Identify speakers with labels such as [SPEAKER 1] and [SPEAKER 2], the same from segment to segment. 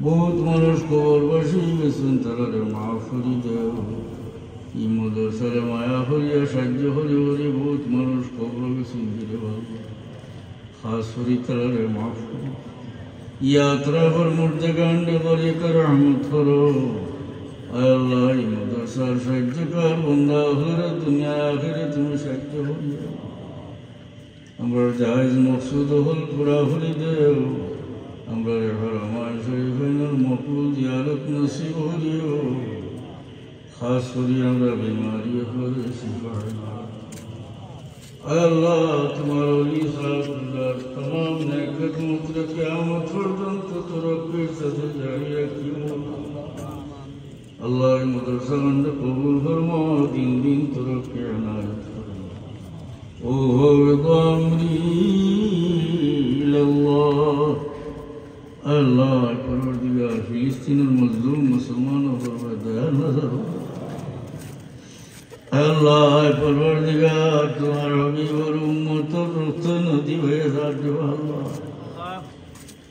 [SPEAKER 1] বহুত মানুষ কবরবাসী গেছেন, তারা মাফ করি দেও। ই মদরসারে মায়া করিয়া সাহায্য করি করি বহুত মানুষ কবর গেছেন, দিলে ভালো খাস করি তারা মাফ করি। ইয়াত্রা পর মুর্দাকাণ্ডে করে কার রহমত করো। আয় আল্লাহ, এই মদরসার সাহায্যকার বন্দা আখিরাত দুনিয়া আখিরে তুমি সাহায্য করিও। আমরা জায়েজ মকসুদ হল পুরা হলি দেও। আমরা হরমায় শরীফের মকবুল জিয়ারত নসিব করিও। খাস করি আমরা বিমারি করে শিফা। আয় আল্লাহ, তোমার ওলি সাহাবুল্লাহ तमाम नेकत मुद्रा क़यामत पर्यंत तरक्की साथे जारी राखियो। अल्लाह मदरसा मंद कबूल फरमा, दिन दिन तरक्की अनायत फरमा। ओ हो अमरी इलल्लाह। अल्लाह परवरदिगार फिलिस्तीन मजलूम मुसलमानों पर दया नजर। अल्लाह परवरदिगार तुम्हार हबीब और उम्मत रुख नदी भय साथ अल्लाह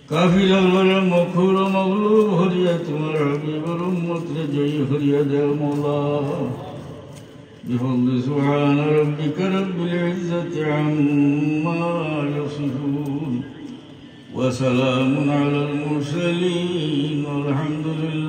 [SPEAKER 1] काफिला वाला मखूर मगलूब हरिया तुम्हार हबीब और उम्मत रे जय हरिया दे मौला। बिफضل सुब्हान रब्बिक रब्बिल इज्जति अम्मा यसिफून व सलामुन अलल मुरसलीन वल्हम्दुलिल्लाह।